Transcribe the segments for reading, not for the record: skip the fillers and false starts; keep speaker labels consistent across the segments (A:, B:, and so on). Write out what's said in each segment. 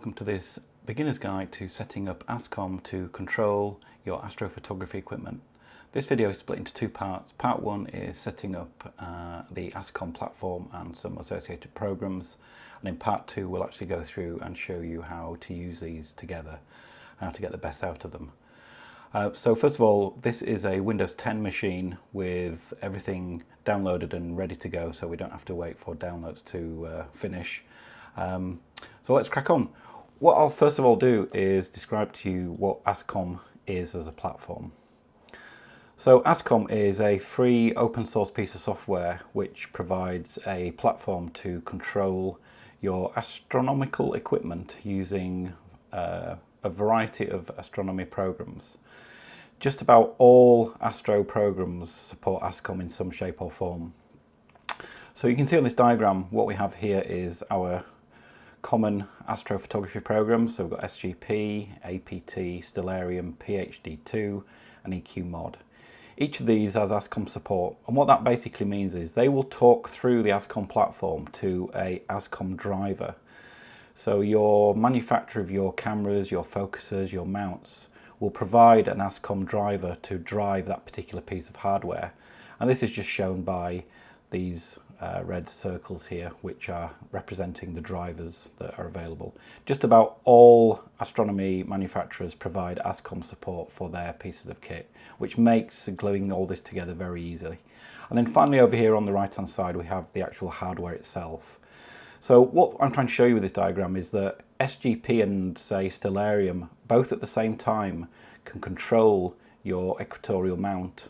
A: welcome to this beginner's guide to setting up ASCOM to control your astrophotography equipment. This video is split into two parts. Part one is setting up the ASCOM platform and some associated programs, and in part two we'll actually go through and show you how to use these together, how to get the best out of them. So first of all, this is a Windows 10 machine with everything downloaded and ready to go, so we don't have to wait for downloads to finish. So let's crack on. What I'll first of all do is describe to you what ASCOM is as a platform. So ASCOM is a free open source piece of software which provides a platform to control your astronomical equipment using a variety of astronomy programs. Just about all Astro programs support ASCOM in some shape or form. So you can see on this diagram what we have here is our common astrophotography programs. So we've got SGP, APT, Stellarium, PhD2 and EQMOD. Each of these has ASCOM support, and what that basically means is they will talk through the ASCOM platform to a ASCOM driver. So your manufacturer of your cameras, your focusers, your mounts will provide an ASCOM driver to drive that particular piece of hardware, and this is just shown by these red circles here, which are representing the drivers that are available. Just about all astronomy manufacturers provide ASCOM support for their pieces of kit, which makes gluing all this together very easy. And then finally over here on the right hand side we have the actual hardware itself. So what I'm trying to show you with this diagram is that SGP and say Stellarium both at the same time can control your equatorial mount,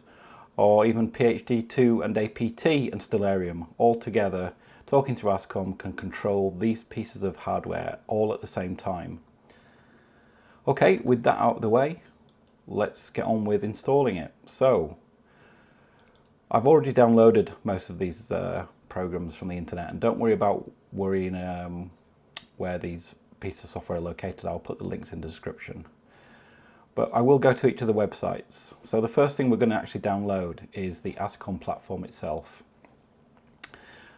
A: or even PhD2 and APT and Stellarium all together talking through ASCOM can control these pieces of hardware all at the same time. Okay, with that out of the way, let's get on with installing it. So I've already downloaded most of these programs from the internet, and don't worry about worrying where these pieces of software are located. I'll put the links in the description. But I will go to each of the websites. So the first thing we're going to actually download is the ASCOM platform itself.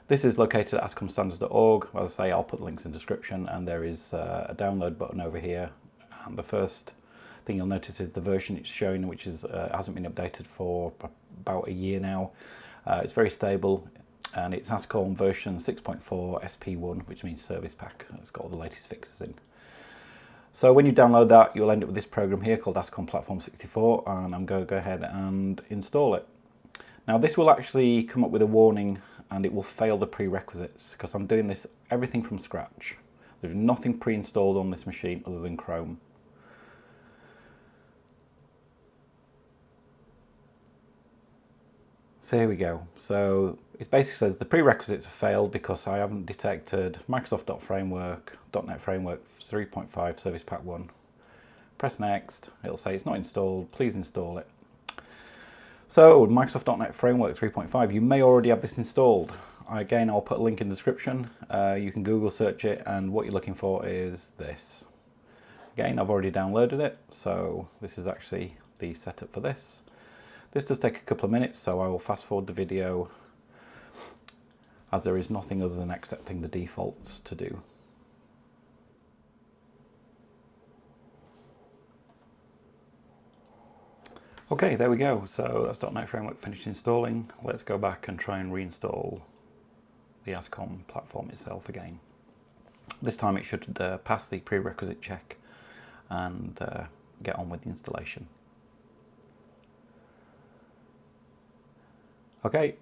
A: This is located at ascomstandards.org. As I say, I'll put the links in the description, and there is a download button over here. And the first thing you'll notice is the version it's showing, which is hasn't been updated for about a year now. It's very stable, and it's ASCOM version 6.4 SP1, which means service pack. It's got all the latest fixes in. So when you download that, you'll end up with this program here called ASCOM Platform 64, and I'm going to go ahead and install it. Now this will actually come up with a warning, and it will fail the prerequisites because I'm doing this everything from scratch. There's nothing pre-installed on this machine other than Chrome. So here we go. So it basically says the prerequisites have failed because I haven't detected Microsoft.Framework, .NET Framework 3.5 Service Pack 1. Press next, it'll say it's not installed, please install it. So Microsoft.NET Framework 3.5, you may already have this installed. Again, I'll put a link in the description. You can Google search it, and what you're looking for is this. Again, I've already downloaded it, so this is actually the setup for this. This does take a couple of minutes, so I will fast forward the video as there is nothing other than accepting the defaults to do. Okay, there we go. So that's .NET Framework finished installing. Let's go back and try and reinstall the ASCOM platform itself again. This time it should pass the prerequisite check and get on with the installation. Okay,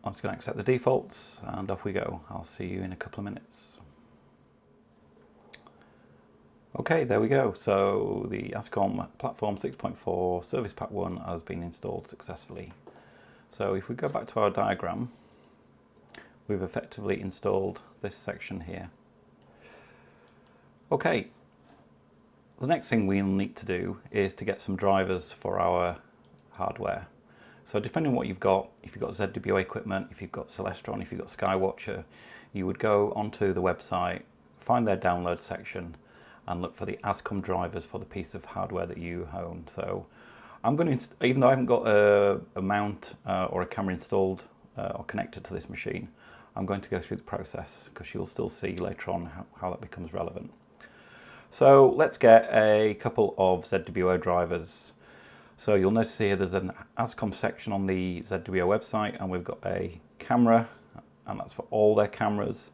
A: I'm just going to accept the defaults and off we go. I'll see you in a couple of minutes. Okay, there we go. So the ASCOM Platform 6.4 Service Pack 1 has been installed successfully. So if we go back to our diagram, we've effectively installed this section here. Okay, the next thing we'll need to do is to get some drivers for our hardware. So depending on what you've got, if you've got ZWO equipment, if you've got Celestron, if you've got Skywatcher, you would go onto the website, find their download section, and look for the ASCOM drivers for the piece of hardware that you own. So I'm going to, even though I haven't got a mount or a camera installed or connected to this machine, I'm going to go through the process because you'll still see later on how that becomes relevant. So let's get a couple of ZWO drivers. So you'll notice here there's an ASCOM section on the ZWO website, and we've got a camera, and that's for all their cameras.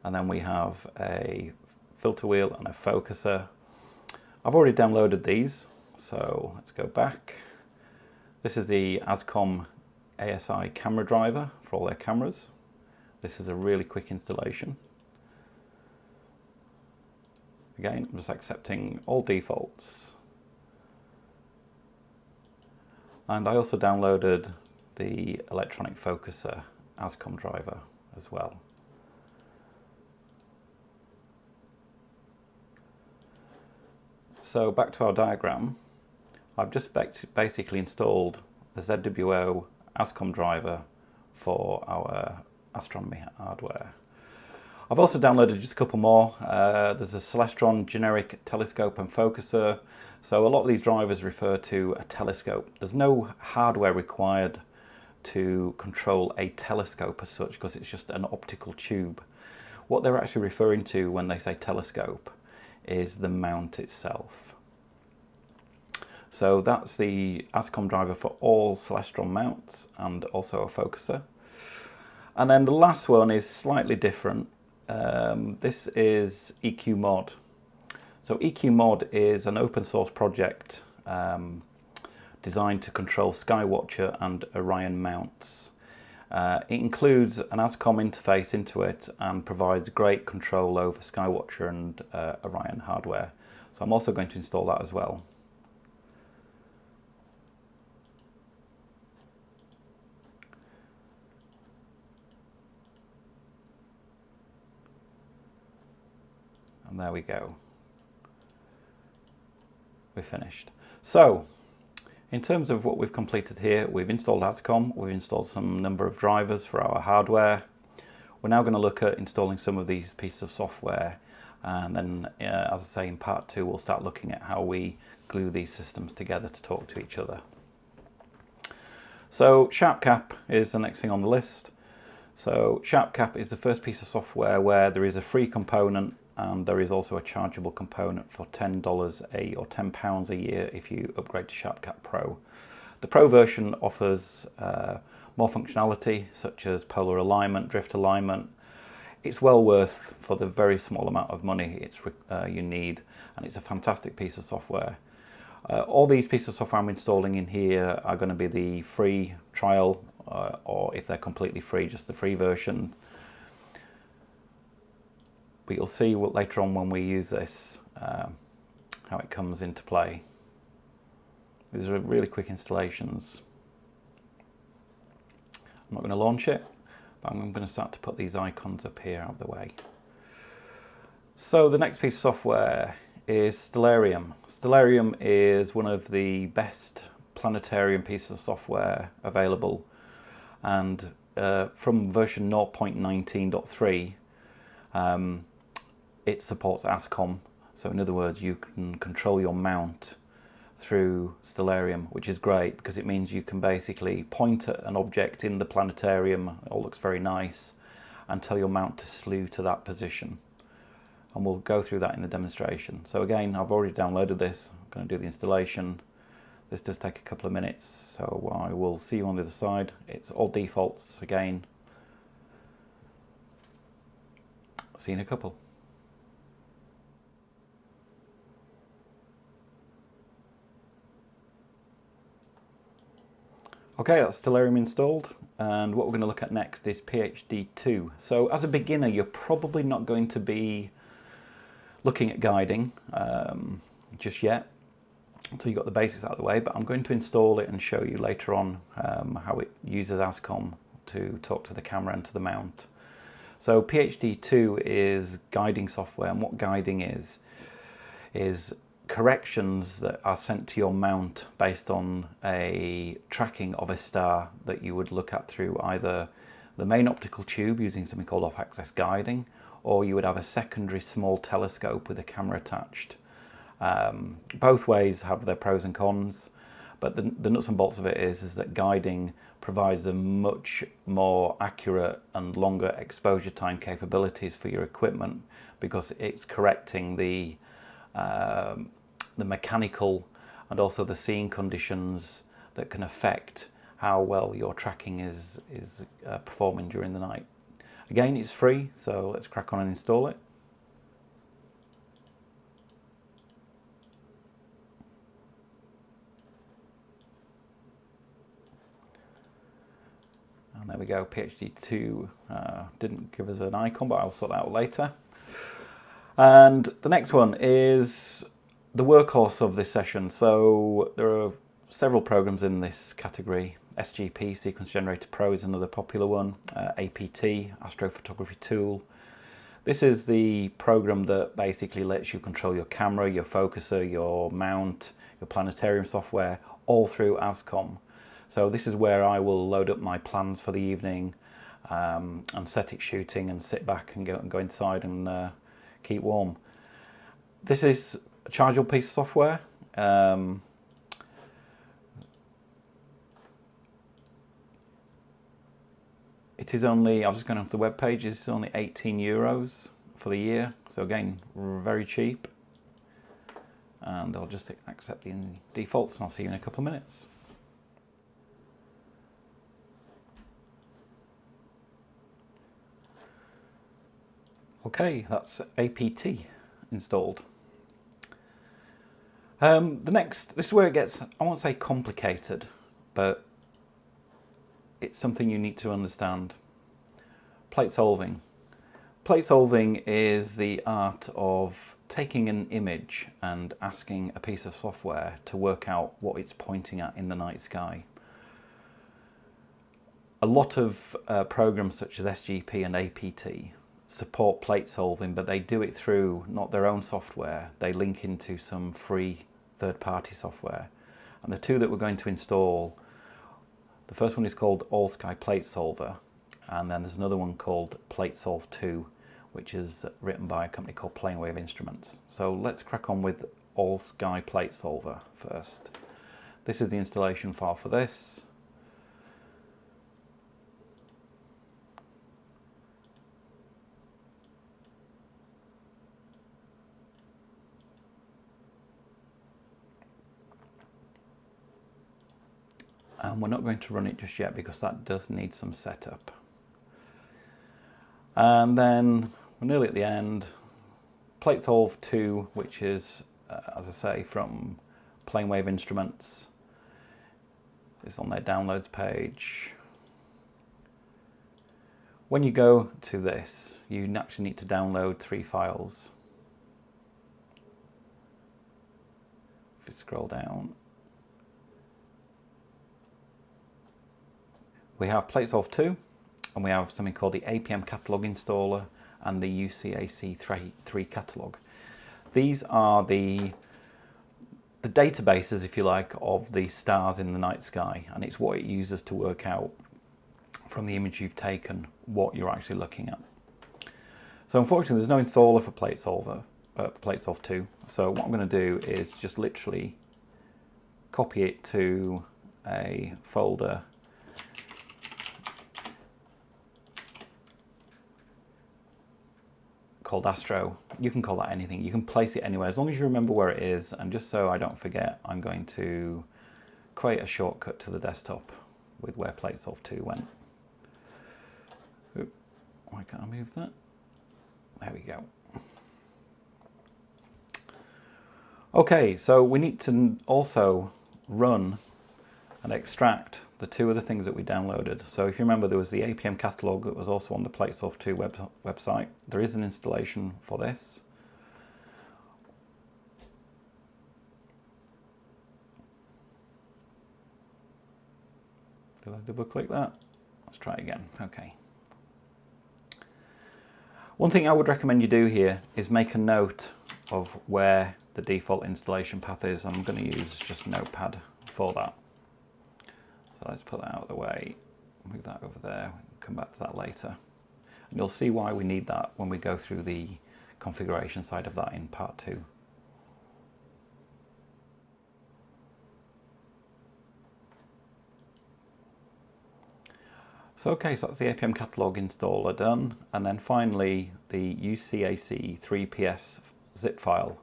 A: And then we have a filter wheel and a focuser. I've already downloaded these, so let's go back. This is the ASCOM ASI camera driver for all their cameras. This is a really quick installation. Again, I'm just accepting all defaults. And I also downloaded the electronic focuser ASCOM driver as well. So back to our diagram, I've just basically installed a ZWO ASCOM driver for our astronomy hardware. I've also downloaded just a couple more. There's a Stellarium generic telescope and focuser. So a lot of these drivers refer to a telescope. There's no hardware required to control a telescope as such, because it's just an optical tube. What they're actually referring to when they say telescope is the mount itself. So that's the ASCOM driver for all Stellarium mounts and also a focuser. And then the last one is slightly different. This is EQMOD. So EQMOD is an open source project designed to control Skywatcher and Orion mounts. It includes an ASCOM interface into it and provides great control over Skywatcher and Orion hardware. So I'm also going to install that as well. And there we go. We're finished. So, in terms of what we've completed here, we've installed ASCOM, we've installed some number of drivers for our hardware. We're now going to look at installing some of these pieces of software, and then, as I say, in part 2, we'll start looking at how we glue these systems together to talk to each other. So, SharpCap is the next thing on the list. So, SharpCap is the first piece of software where there is a free component, and there is also a chargeable component for $10 or £10 a year if you upgrade to SharpCap Pro. The Pro version offers more functionality, such as polar alignment, drift alignment. It's well worth for the very small amount of money you need, and it's a fantastic piece of software. All these pieces of software I'm installing in here are going to be the free trial, or if they're completely free, just the free version. But you'll see later on when we use this, how it comes into play. These are really quick installations. I'm not going to launch it, but I'm going to start to put these icons up here out of the way. So the next piece of software is Stellarium. Stellarium is one of the best planetarium pieces of software available, and from version 0.19.3, it supports ASCOM. So in other words, you can control your mount through Stellarium, which is great because it means you can basically point at an object in the planetarium, it all looks very nice, and tell your mount to slew to that position. And we'll go through that in the demonstration. So again, I've already downloaded this. I'm going to do the installation. This does take a couple of minutes, so I will see you on the other side. It's all defaults again. See you in a couple. Okay, that's Stellarium installed, and what we're going to look at next is PhD2. So as a beginner, you're probably not going to be looking at guiding just yet, until you've got the basics out of the way, but I'm going to install it and show you later on how it uses ASCOM to talk to the camera and to the mount. So PhD2 is guiding software, and what guiding is corrections that are sent to your mount based on a tracking of a star that you would look at through either the main optical tube using something called off-axis guiding, or you would have a secondary small telescope with a camera attached. Both ways have their pros and cons, but the nuts and bolts of it is that guiding provides a much more accurate and longer exposure time capabilities for your equipment, because it's correcting the the mechanical and also the seeing conditions that can affect how well your tracking is performing during the night. Again, it's free, so let's crack on and install it. And there we go, PhD2 didn't give us an icon, but I'll sort that out later. And the next one is the workhorse of this session. So there are several programs in this category. SGP, Sequence Generator Pro, is another popular one. APT, Astrophotography Tool. This is the program that basically lets you control your camera, your focuser, your mount, your planetarium software, all through ASCOM. So this is where I will load up my plans for the evening and set it shooting and sit back and go inside and keep warm. This is a chargeable piece of software. It is only, I was just going onto the web page, it's only €18 for the year. So again, very cheap. And I'll just accept the defaults and I'll see you in a couple of minutes. Okay, that's APT installed. The next, this is where it gets, I won't say complicated, but it's something you need to understand. Plate solving. Plate solving is the art of taking an image and asking a piece of software to work out what it's pointing at in the night sky. A lot of programs such as SGP and APT support plate solving, but they do it through not their own software. They link into some free third-party software. And the two that we're going to install, the first one is called All Sky Plate Solver, and then there's another one called Platesolve 2, which is written by a company called Planewave Instruments. So let's crack on with All Sky Plate Solver first. This is the installation file for this. And we're not going to run it just yet because that does need some setup. And then we're nearly at the end. Platesolve 2, which is, as I say, from Planewave Instruments, is on their downloads page. When you go to this, you actually need to download 3 files. If you scroll down, we have Platesolve 2, and we have something called the APM Catalog Installer and the UCAC3 Catalog. These are the databases, if you like, of the stars in the night sky, and it's what it uses to work out from the image you've taken what you're actually looking at. So unfortunately, there's no installer for Platesolve 2. So what I'm going to do is just literally copy it to a folder called Astro. You can call that anything. You can place it anywhere as long as you remember where it is. And just so I don't forget, I'm going to create a shortcut to the desktop with where Platesolve 2 went. Oop, why can't I move that? There we go. Okay, so we need to also run and extract the 2 other things that we downloaded. So if you remember, there was the APM catalog that was also on the Platesolve 2 website. There is an installation for this. Did I double click that? Let's try again. Okay. One thing I would recommend you do here is make a note of where the default installation path is. I'm going to use just Notepad for that. So let's put that out of the way, move that over there, come back to that later. And you'll see why we need that when we go through the configuration side of that in part 2. So okay, so that's the APM catalog installer done. And then finally the UCAC 3PS zip file,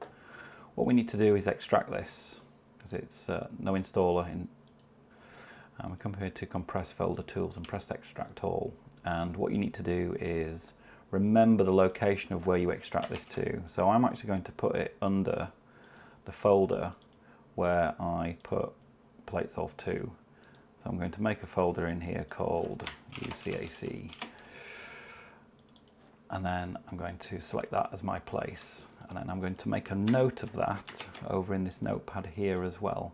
A: What we need to do is extract this, because it's no installer. We come here to compress folder tools and press extract all. And what you need to do is remember the location of where you extract this to. So I'm actually going to put it under the folder where I put Platesolve 2. So I'm going to make a folder in here called UCAC. And then I'm going to select that as my place. And then I'm going to make a note of that over in this notepad here as well.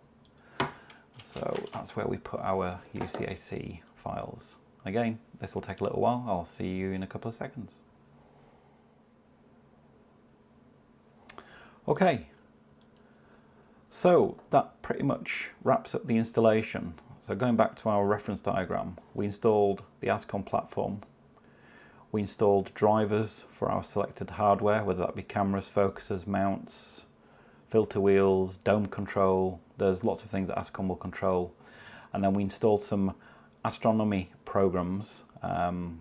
A: So that's where we put our UCAC files. Again, this will take a little while. I'll see you in a couple of seconds. Okay, so that pretty much wraps up the installation. So going back to our reference diagram, we installed the ASCOM platform. We installed drivers for our selected hardware, whether that be cameras, focusers, mounts, filter wheels, dome control. There's lots of things that ASCOM will control. And then we installed some astronomy programs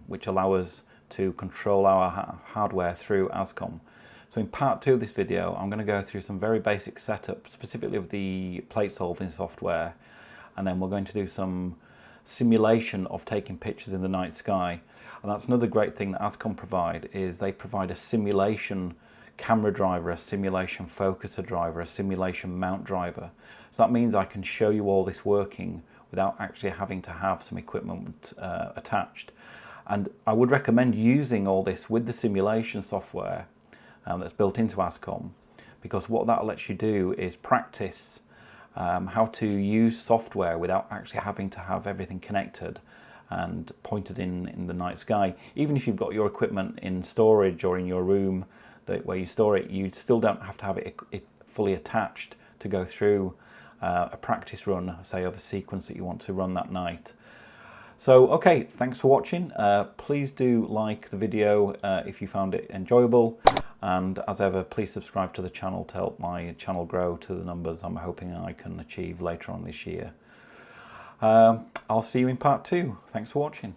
A: which allow us to control our hardware through ASCOM. So in part 2 of this video, I'm going to go through some very basic setup, specifically of the plate solving software, and then we're going to do some simulation of taking pictures in the night sky. And that's another great thing that ASCOM provide, is they provide a simulation camera driver, a simulation focuser driver, a simulation mount driver. So that means I can show you all this working without actually having to have some equipment attached. And I would recommend using all this with the simulation software that's built into ASCOM, because what that lets you do is practice how to use software without actually having to have everything connected and pointed in the night sky. Even if you've got your equipment in storage or in your room where you store it, you still don't have to have it fully attached to go through a practice run, say, of a sequence that you want to run that night. So, okay, thanks for watching. Please do like the video if you found it enjoyable. And as ever, please subscribe to the channel to help my channel grow to the numbers I'm hoping I can achieve later on this year. I'll see you in part 2. Thanks for watching.